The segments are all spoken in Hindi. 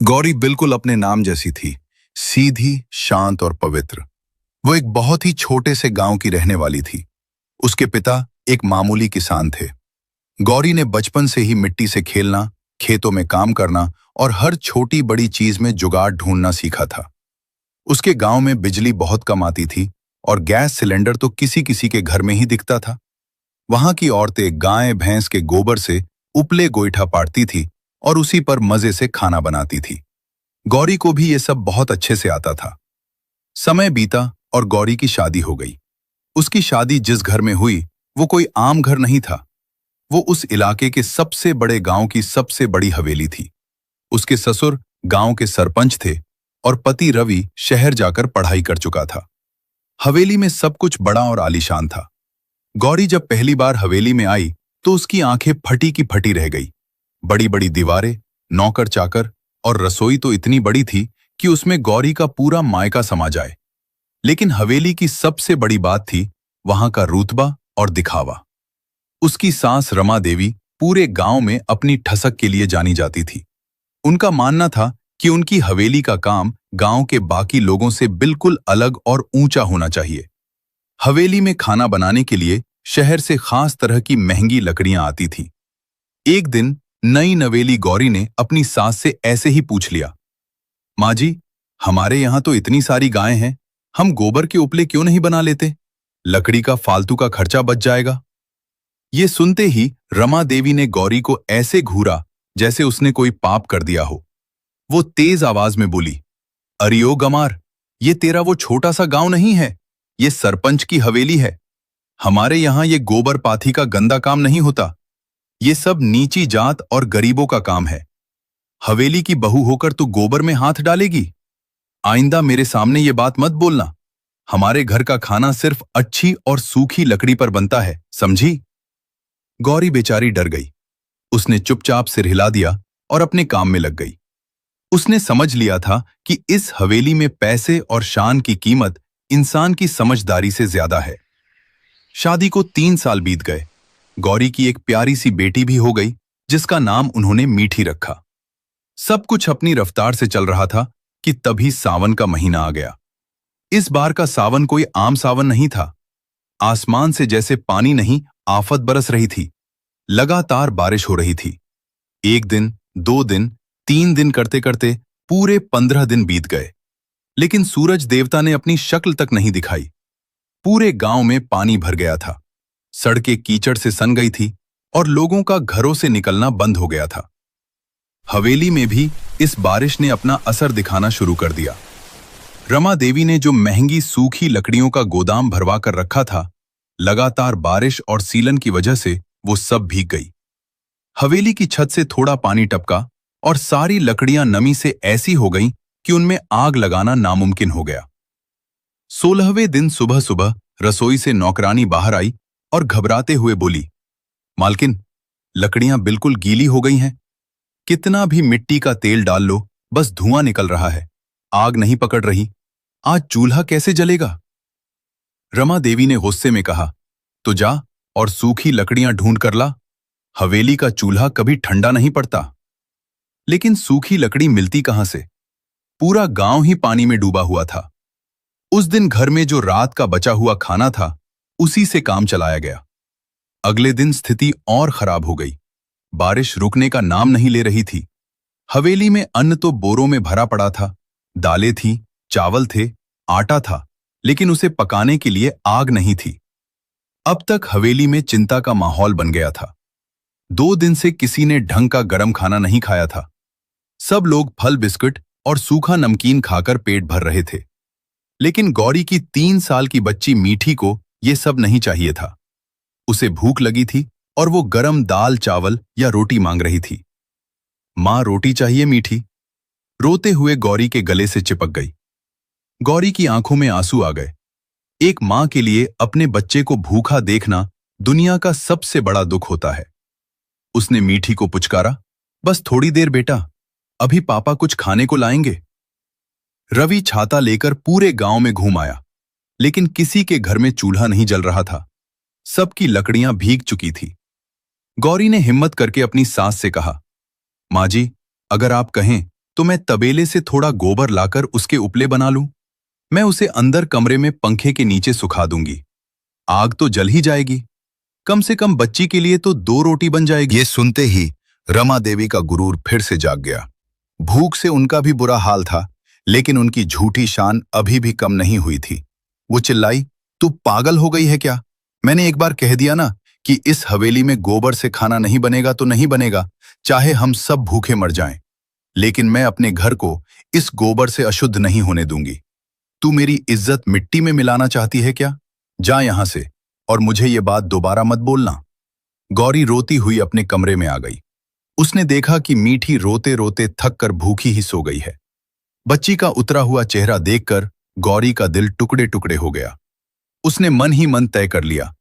गौरी बिल्कुल अपने नाम जैसी थी, सीधी, शांत और पवित्र। वो एक बहुत ही छोटे से गांव की रहने वाली थी। उसके पिता एक मामूली किसान थे। गौरी ने बचपन से ही मिट्टी से खेलना, खेतों में काम करना और हर छोटी बड़ी चीज में जुगाड़ ढूंढना सीखा था। उसके गांव में बिजली बहुत कम आती थी और गैस सिलेंडर तो किसी किसी के घर में ही दिखता था। वहां की औरतें गाय भैंस के गोबर से उपले गोईठा पाटती थी और उसी पर मजे से खाना बनाती थी। गौरी को भी ये सब बहुत अच्छे से आता था। समय बीता और गौरी की शादी हो गई। उसकी शादी जिस घर में हुई वो कोई आम घर नहीं था। वो उस इलाके के सबसे बड़े गांव की सबसे बड़ी हवेली थी। उसके ससुर गांव के सरपंच थे और पति रवि शहर जाकर पढ़ाई कर चुका था। हवेली में सब कुछ बड़ा और आलीशान था। गौरी जब पहली बार हवेली में आई तो उसकी आंखें फटी की फटी रह गई। बड़ी बड़ी दीवारें, नौकर चाकर और रसोई तो इतनी बड़ी थी कि उसमें गौरी का पूरा मायका समा जाए। लेकिन हवेली की सबसे बड़ी बात थी वहां का रुतबा और दिखावा। उसकी सास रमा देवी पूरे गांव में अपनी ठसक के लिए जानी जाती थी। उनका मानना था कि उनकी हवेली का काम गांव के बाकी लोगों से बिल्कुल अलग और ऊंचा होना चाहिए। हवेली में खाना बनाने के लिए शहर से खास तरह की महंगी लकड़ियां आती थीं। एक दिन नई नवेली गौरी ने अपनी सास से ऐसे ही पूछ लिया, माँ जी, हमारे यहाँ तो इतनी सारी गायें हैं, हम गोबर के उपले क्यों नहीं बना लेते? लकड़ी का फालतू का खर्चा बच जाएगा। ये सुनते ही रमा देवी ने गौरी को ऐसे घूरा जैसे उसने कोई पाप कर दिया हो। वो तेज आवाज में बोली, अरियो गमार, ये तेरा वो छोटा सा गांव नहीं है, ये सरपंच की हवेली है। हमारे यहाँ ये गोबर पाथी का गंदा काम नहीं होता। ये सब नीची जात और गरीबों का काम है। हवेली की बहू होकर तू गोबर में हाथ डालेगी? आइंदा मेरे सामने ये बात मत बोलना। हमारे घर का खाना सिर्फ अच्छी और सूखी लकड़ी पर बनता है, समझी? गौरी बेचारी डर गई। उसने चुपचाप सिर हिला दिया और अपने काम में लग गई। उसने समझ लिया था कि इस हवेली में पैसे और शान की कीमत इंसान की समझदारी से ज्यादा है। शादी को 3 साल बीत गए। गौरी की एक प्यारी सी बेटी भी हो गई जिसका नाम उन्होंने मीठी रखा। सब कुछ अपनी रफ्तार से चल रहा था कि तभी सावन का महीना आ गया। इस बार का सावन कोई आम सावन नहीं था। आसमान से जैसे पानी नहीं, आफत बरस रही थी। लगातार बारिश हो रही थी। 1 दिन, 2 दिन, 3 दिन करते करते पूरे 15 दिन बीत गए, लेकिन सूरज देवता ने अपनी शक्ल तक नहीं दिखाई। पूरे गांव में पानी भर गया था। सड़कें कीचड़ से सन गई थी और लोगों का घरों से निकलना बंद हो गया था। हवेली में भी इस बारिश ने अपना असर दिखाना शुरू कर दिया। रमा देवी ने जो महंगी सूखी लकड़ियों का गोदाम भरवा कर रखा था, लगातार बारिश और सीलन की वजह से वो सब भीग गई। हवेली की छत से थोड़ा पानी टपका और सारी लकड़ियां नमी से ऐसी हो गईं कि उनमें आग लगाना नामुमकिन हो गया। 16वें दिन सुबह सुबह रसोई से नौकरानी बाहर आई और घबराते हुए बोली, मालकिन, लकड़ियां बिल्कुल गीली हो गई हैं। कितना भी मिट्टी का तेल डाल लो, बस धुआं निकल रहा है, आग नहीं पकड़ रही। आज चूल्हा कैसे जलेगा? रमा देवी ने गुस्से में कहा, तो जा और सूखी लकड़ियां ढूंढ कर ला। हवेली का चूल्हा कभी ठंडा नहीं पड़ता। लेकिन सूखी लकड़ी मिलती कहां से? पूरा गांव ही पानी में डूबा हुआ था। उस दिन घर में जो रात का बचा हुआ खाना था, उसी से काम चलाया गया। अगले दिन स्थिति और खराब हो गई। बारिश रुकने का नाम नहीं ले रही थी। हवेली में अन्न तो बोरों में भरा पड़ा था। दालें थी, चावल थे, आटा था, लेकिन उसे पकाने के लिए आग नहीं थी। अब तक हवेली में चिंता का माहौल बन गया था। 2 दिन से किसी ने ढंग का गरम खाना नहीं खाया था। सब लोग फल बिस्कुट और सूखा नमकीन खाकर पेट भर रहे थे। लेकिन गौरी की 3 साल की बच्ची मीठी को ये सब नहीं चाहिए था। उसे भूख लगी थी और वो गरम दाल चावल या रोटी मांग रही थी। माँ, रोटी चाहिए मीठी। रोते हुए गौरी के गले से चिपक गई। गौरी की आंखों में आंसू आ गए। एक माँ के लिए अपने बच्चे को भूखा देखना दुनिया का सबसे बड़ा दुख होता है। उसने मीठी को पुचकारा, बस थोड़ी देर बेटा, अभी पापा कुछ खाने को लाएंगे। रवि छाता लेकर पूरे गांव में घूम आया, लेकिन किसी के घर में चूल्हा नहीं जल रहा था। सबकी लकड़ियां भीग चुकी थी। गौरी ने हिम्मत करके अपनी सास से कहा, माँ जी, अगर आप कहें तो मैं तबेले से थोड़ा गोबर लाकर उसके उपले बना लूं। मैं उसे अंदर कमरे में पंखे के नीचे सुखा दूंगी। आग तो जल ही जाएगी। कम से कम बच्ची के लिए तो 2 रोटी बन जाएगी। ये सुनते ही रमा देवी का गुरूर फिर से जाग गया। भूख से उनका भी बुरा हाल था, लेकिन उनकी झूठी शान अभी भी कम नहीं हुई थी। वो चिल्लाई, तू पागल हो गई है क्या? मैंने एक बार कह दिया ना कि इस हवेली में गोबर से खाना नहीं बनेगा तो नहीं बनेगा, चाहे हम सब भूखे मर जाएं। लेकिन मैं अपने घर को इस गोबर से अशुद्ध नहीं होने दूंगी। तू मेरी इज्जत मिट्टी में मिलाना चाहती है क्या? जा यहां से, और मुझे ये बात दोबारा मत बोलना। गौरी रोती हुई अपने कमरे में आ गई। उसने देखा कि मीठी रोते रोते थक कर भूखी ही सो गई है। बच्ची का उतरा हुआ चेहरा देखकर गौरी का दिल टुकड़े टुकड़े हो गया। उसने मन ही मन तय कर लिया,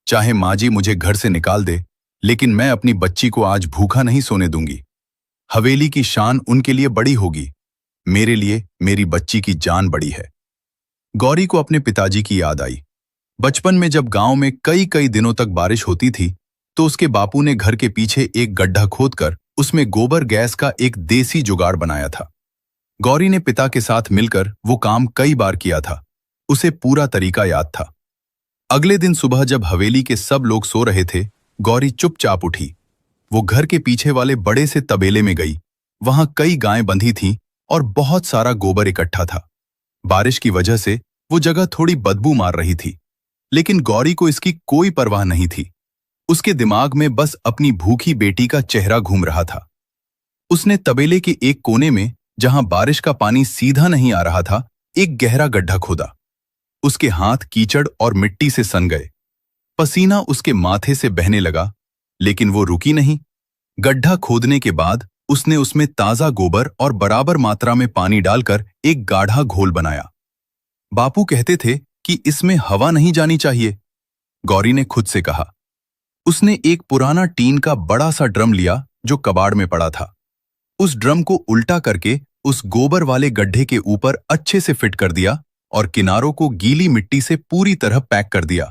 चाहे माँ जी मुझे घर से निकाल दे, लेकिन मैं अपनी बच्ची को आज भूखा नहीं सोने दूंगी। हवेली की शान उनके लिए बड़ी होगी, मेरे लिए मेरी बच्ची की जान बड़ी है। गौरी को अपने पिताजी की याद आई। बचपन में जब गांव में कई कई दिनों तक बारिश होती थी, तो उसके बापू ने घर के पीछे एक गड्ढा खोदकर उसमें गोबर गैस का एक देसी जुगाड़ बनाया था। गौरी ने पिता के साथ मिलकर वो काम कई बार किया था। उसे पूरा तरीका याद था। अगले दिन सुबह जब हवेली के सब लोग सो रहे थे, गौरी चुपचाप उठी। वो घर के पीछे वाले बड़े से तबेले में गई। वहां कई गायें बंधी थीं और बहुत सारा गोबर इकट्ठा था। बारिश की वजह से वो जगह थोड़ी बदबू मार रही थी, लेकिन गौरी को इसकी कोई परवाह नहीं थी। उसके दिमाग में बस अपनी भूखी बेटी का चेहरा घूम रहा था। उसने तबेले के एक कोने में, जहां बारिश का पानी सीधा नहीं आ रहा था, एक गहरा गड्ढा खोदा। उसके हाथ कीचड़ और मिट्टी से सन गए। पसीना उसके माथे से बहने लगा, लेकिन वो रुकी नहीं। गड्ढा खोदने के बाद उसने उसमें ताजा गोबर और बराबर मात्रा में पानी डालकर एक गाढ़ा घोल बनाया। बापू कहते थे कि इसमें हवा नहीं जानी चाहिए, गौरी ने खुद से कहा। उसने एक पुराना टीन का बड़ा सा ड्रम लिया जो कबाड़ में पड़ा था। उस ड्रम को उल्टा करके उस गोबर वाले गड्ढे के ऊपर अच्छे से फिट कर दिया और किनारों को गीली मिट्टी से पूरी तरह पैक कर दिया,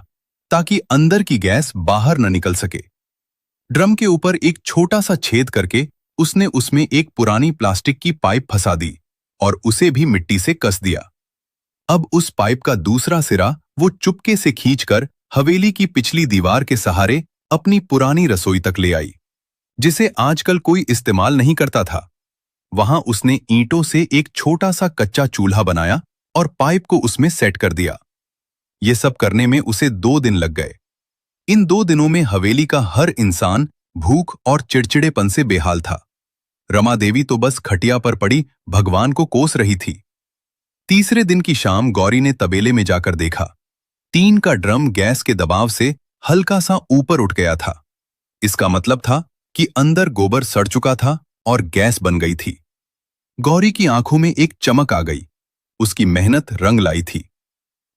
ताकि अंदर की गैस बाहर न निकल सके। ड्रम के ऊपर एक छोटा सा छेद करके उसने उसमें एक पुरानी प्लास्टिक की पाइप फंसा दी और उसे भी मिट्टी से कस दिया। अब उस पाइप का दूसरा सिरा वो चुपके से खींचकर हवेली की पिछली दीवार के सहारे अपनी पुरानी रसोई तक ले आई, जिसे आजकल कोई इस्तेमाल नहीं करता था। वहां उसने ईंटों से एक छोटा सा कच्चा चूल्हा बनाया और पाइप को उसमें सेट कर दिया। ये सब करने में उसे 2 दिन लग गए। इन 2 दिनों में हवेली का हर इंसान भूख और चिड़चिड़ेपन से बेहाल था। रमा देवी तो बस खटिया पर पड़ी भगवान को कोस रही थी। तीसरे दिन की शाम गौरी ने तबेले में जाकर देखा। टीन का ड्रम गैस के दबाव से हल्का सा ऊपर उठ गया था। इसका मतलब था कि अंदर गोबर सड़ चुका था और गैस बन गई थी। गौरी की आंखों में एक चमक आ गई। उसकी मेहनत रंग लाई थी।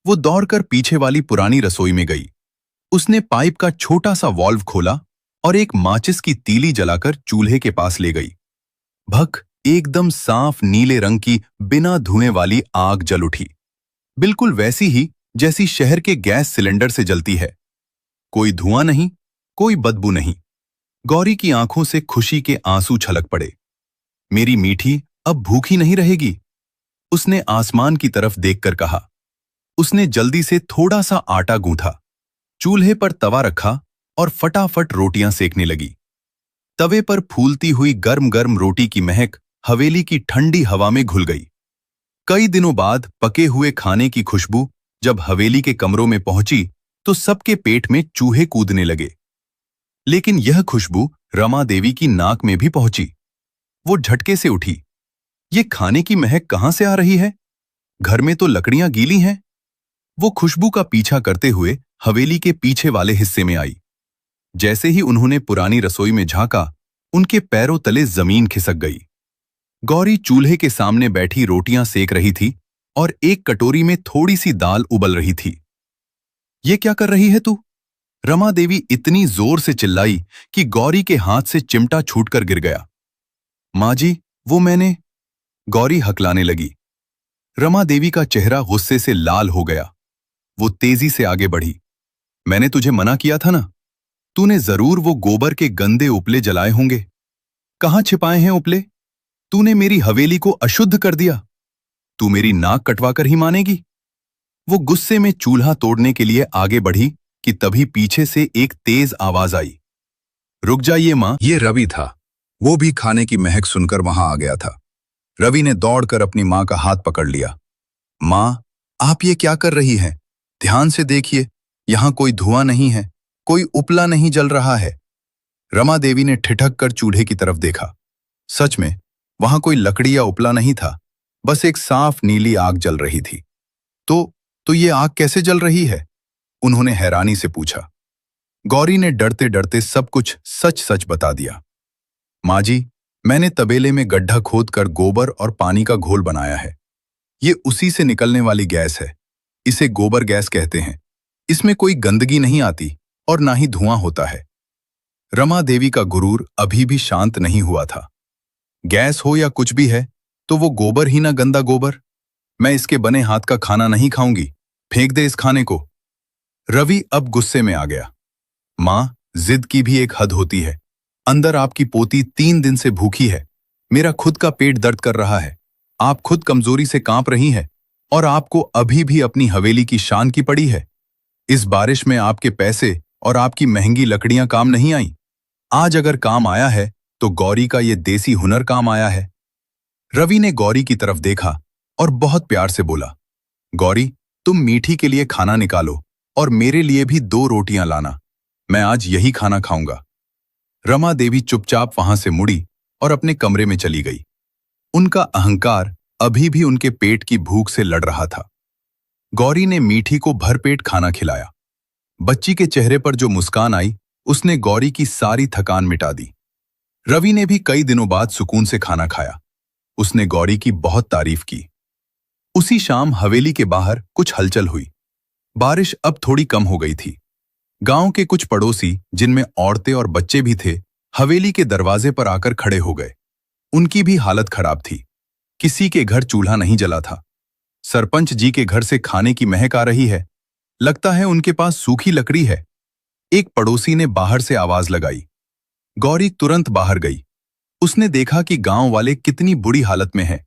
वो दौड़कर पीछे वाली पुरानी रसोई में गई। उसने पाइप का छोटा सा वाल्व खोला और एक माचिस की तीली जलाकर चूल्हे के पास ले गई। भक, एकदम साफ नीले रंग की बिना धुएं वाली आग जल उठी, बिल्कुल वैसी ही जैसी शहर के गैस सिलेंडर से जलती है। कोई धुआं नहीं, कोई बदबू नहीं। गौरी की आंखों से खुशी के आंसू छलक पड़े। मेरी मीठी अब भूखी नहीं रहेगी, उसने आसमान की तरफ देखकर कहा। उसने जल्दी से थोड़ा सा आटा गूंथा, चूल्हे पर तवा रखा और फटाफट रोटियां सेकने लगी। तवे पर फूलती हुई गर्म गर्म रोटी की महक हवेली की ठंडी हवा में घुल गई। कई दिनों बाद पके हुए खाने की खुशबू जब हवेली के कमरों में पहुंची तो सबके पेट में चूहे कूदने लगे। लेकिन यह खुशबू रमा देवी की नाक में भी पहुंची। वो झटके से उठी। ये खाने की महक कहां से आ रही है? घर में तो लकड़ियां गीली हैं। वो खुशबू का पीछा करते हुए हवेली के पीछे वाले हिस्से में आई। जैसे ही उन्होंने पुरानी रसोई में झांका, उनके पैरों तले जमीन खिसक गई। गौरी चूल्हे के सामने बैठी रोटियां सेक रही थी और एक कटोरी में थोड़ी सी दाल उबल रही थी। ये क्या कर रही है तू? रमा देवी इतनी जोर से चिल्लाई कि गौरी के हाथ से चिमटा छूटकर गिर गया। माँ जी, वो मैंने... गौरी हकलाने लगी। रमा देवी का चेहरा गुस्से से लाल हो गया। वो तेजी से आगे बढ़ी। मैंने तुझे मना किया था ना, तूने जरूर वो गोबर के गंदे उपले जलाए होंगे। कहाँ छिपाए हैं उपले? तूने मेरी हवेली को अशुद्ध कर दिया। तू मेरी नाक कटवाकर ही मानेगी। वो गुस्से में चूल्हा तोड़ने के लिए आगे बढ़ी कि तभी पीछे से एक तेज आवाज आई। रुक जाइए मां। ये रवि था। वो भी खाने की महक सुनकर वहां आ गया था। रवि ने दौड़कर अपनी मां का हाथ पकड़ लिया। मां, आप ये क्या कर रही हैं? ध्यान से देखिए, यहां कोई धुआं नहीं है, कोई उपला नहीं जल रहा है। रमा देवी ने ठिठक कर चूल्हे की तरफ देखा। सच में वहां कोई लकड़ी या उपला नहीं था, बस एक साफ नीली आग जल रही थी। तो ये आग कैसे जल रही है? उन्होंने हैरानी से पूछा। गौरी ने डरते डरते सब कुछ सच सच बता दिया। माँ जी, मैंने तबेले में गड्ढा खोदकर गोबर और पानी का घोल बनाया है। ये उसी से निकलने वाली गैस है। इसे गोबर गैस कहते हैं। इसमें कोई गंदगी नहीं आती और ना ही धुआं होता है। रमा देवी का गुरूर अभी भी शांत नहीं हुआ था। गैस हो या कुछ भी है, तो वो गोबर ही ना, गंदा गोबर। मैं इसके बने हाथ का खाना नहीं खाऊंगी। फेंक दे इस खाने को। रवि अब गुस्से में आ गया। मां, जिद की भी एक हद होती है। अंदर आपकी पोती 3 दिन से भूखी है। मेरा खुद का पेट दर्द कर रहा है। आप खुद कमजोरी से कांप रही हैं और आपको अभी भी अपनी हवेली की शान की पड़ी है। इस बारिश में आपके पैसे और आपकी महंगी लकड़ियां काम नहीं आई। आज अगर काम आया है तो गौरी का ये देसी हुनर काम आया है। रवि ने गौरी की तरफ देखा और बहुत प्यार से बोला, गौरी, तुम मीठी के लिए खाना निकालो और मेरे लिए भी 2 रोटियां लाना। मैं आज यही खाना खाऊंगा। रमा देवी चुपचाप वहां से मुड़ी और अपने कमरे में चली गई। उनका अहंकार अभी भी उनके पेट की भूख से लड़ रहा था। गौरी ने मीठी को भरपेट खाना खिलाया। बच्ची के चेहरे पर जो मुस्कान आई, उसने गौरी की सारी थकान मिटा दी। रवि ने भी कई दिनों बाद सुकून से खाना खाया। उसने गौरी की बहुत तारीफ की। उसी शाम हवेली के बाहर कुछ हलचल हुई। बारिश अब थोड़ी कम हो गई थी। गांव के कुछ पड़ोसी, जिनमें औरतें और बच्चे भी थे, हवेली के दरवाजे पर आकर खड़े हो गए। उनकी भी हालत खराब थी। किसी के घर चूल्हा नहीं जला था। सरपंच जी के घर से खाने की महक आ रही है। लगता है उनके पास सूखी लकड़ी है। एक पड़ोसी ने बाहर से आवाज लगाई। गौरी तुरंत बाहर गई। उसने देखा कि गांव वाले कितनी बुरी हालत में हैं।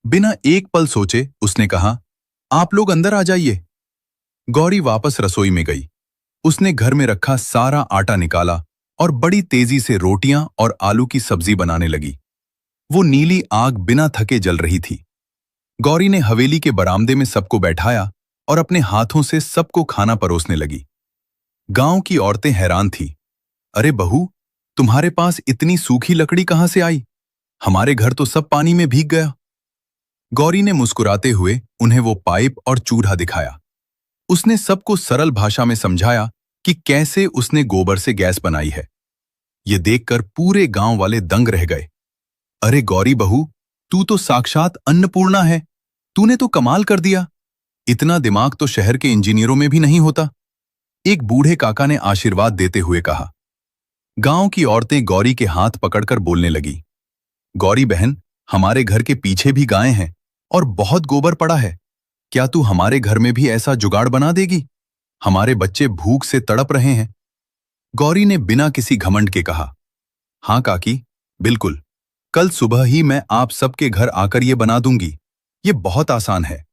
बिना एक पल सोचे उसने कहा, आप लोग अंदर आ जाइए। गौरी वापस रसोई में गई। उसने घर में रखा सारा आटा निकाला और बड़ी तेजी से रोटियां और आलू की सब्जी बनाने लगी। वो नीली आग बिना थके जल रही थी। गौरी ने हवेली के बरामदे में सबको बैठाया और अपने हाथों से सबको खाना परोसने लगी। गांव की औरतें हैरान थीं। अरे बहू, तुम्हारे पास इतनी सूखी लकड़ी कहां से आई? हमारे घर तो सब पानी में भीग गया। गौरी ने मुस्कुराते हुए उन्हें वो पाइप और चूल्हा दिखाया। उसने सबको सरल भाषा में समझाया कि कैसे उसने गोबर से गैस बनाई है। ये देखकर पूरे गांव वाले दंग रह गए। अरे गौरी बहू, तू तो साक्षात अन्नपूर्णा है। तूने तो कमाल कर दिया। इतना दिमाग तो शहर के इंजीनियरों में भी नहीं होता। एक बूढ़े काका ने आशीर्वाद देते हुए कहा। गांव की औरतें गौरी के हाथ पकड़कर बोलने लगी। गौरी बहन, हमारे घर के पीछे भी गायें हैं और बहुत गोबर पड़ा है। क्या तू हमारे घर में भी ऐसा जुगाड़ बना देगी? हमारे बच्चे भूख से तड़प रहे हैं। गौरी ने बिना किसी घमंड के कहा, हाँ काकी, बिल्कुल। कल सुबह ही मैं आप सबके घर आकर ये बना दूंगी। ये बहुत आसान है।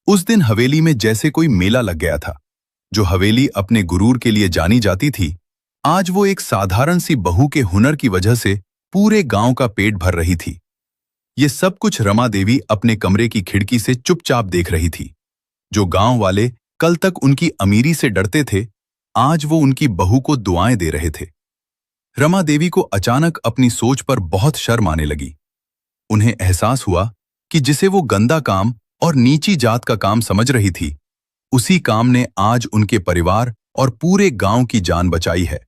उस दिन हवेली में जैसे कोई मेला लग गया था। जो हवेली अपने गुरूर के लिए जानी जाती थी, आज वो एक साधारण सी बहू के हुनर की वजह से पूरे गांव का पेट भर रही थी। ये सब कुछ रमा देवी अपने कमरे की खिड़की से चुपचाप देख रही थी। जो गांव वाले कल तक उनकी अमीरी से डरते थे, आज वो उनकी बहू को दुआएं दे रहे थे। रमा देवी को अचानक अपनी सोच पर बहुत शर्म आने लगी। उन्हें एहसास हुआ कि जिसे वो गंदा काम और नीची जात का काम समझ रही थी, उसी काम ने आज उनके परिवार और पूरे गांव की जान बचाई है।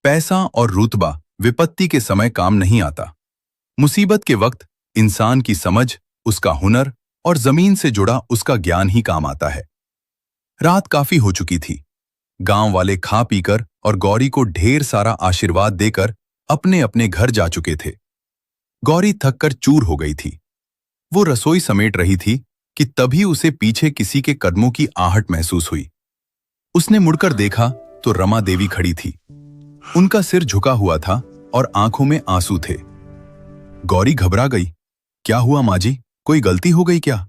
पैसा और रुतबा विपत्ति के समय काम नहीं आता। मुसीबत के वक्त इंसान की समझ, उसका हुनर और जमीन से जुड़ा उसका ज्ञान ही काम आता है। रात काफी हो चुकी थी। गांव वाले खा पीकर और गौरी को ढेर सारा आशीर्वाद देकर अपने अपने घर जा चुके थे। गौरी थककर चूर हो गई थी। वो रसोई समेट रही थी कि तभी उसे पीछे किसी के कदमों की आहट महसूस हुई। उसने मुड़कर देखा तो रमा देवी खड़ी थी। उनका सिर झुका हुआ था और आंखों में आंसू थे। गौरी घबरा गई। क्या हुआ माँ जी, कोई गलती हो गई क्या?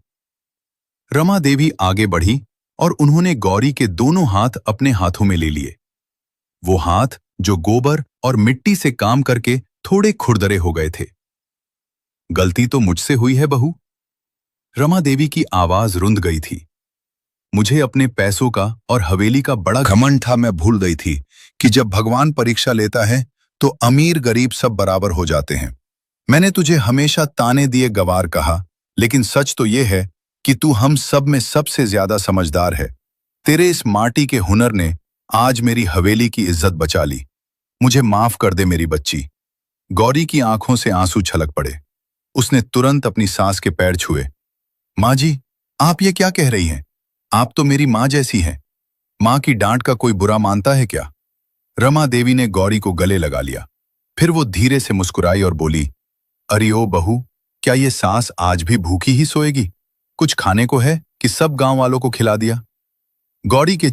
रमा देवी आगे बढ़ी और उन्होंने गौरी के दोनों हाथ अपने हाथों में ले लिए। वो हाथ जो गोबर और मिट्टी से काम करके थोड़े खुरदरे हो गए थे। गलती तो मुझसे हुई है बहू। रमा देवी की आवाज रुंध गई थी। मुझे अपने पैसों का और हवेली का बड़ा घमंड था। मैं भूल गई थी कि जब भगवान परीक्षा लेता है तो अमीर गरीब सब बराबर हो जाते हैं। मैंने तुझे हमेशा ताने दिए गवार कहा, लेकिन सच तो यह है कि तू हम सब में सबसे ज्यादा समझदार है। तेरे इस माटी के हुनर ने आज मेरी हवेली की इज्जत बचा ली। मुझे माफ कर दे मेरी बच्ची। गौरी की आंखों से आंसू छलक पड़े। उसने तुरंत अपनी सास के पैर छुए। माँ जी, आप ये क्या कह रही हैं? आप तो मेरी माँ जैसी हैं। माँ की डांट का कोई बुरा मानता है क्या? रमा देवी ने गौरी को गले लगा लिया। फिर वो धीरे से मुस्कुराई और बोली, अरे ओ बहू, क्या ये सास आज भी भूखी ही सोएगी? कुछ खाने को है कि सब गांव वालों को खिला दिया? गौरी के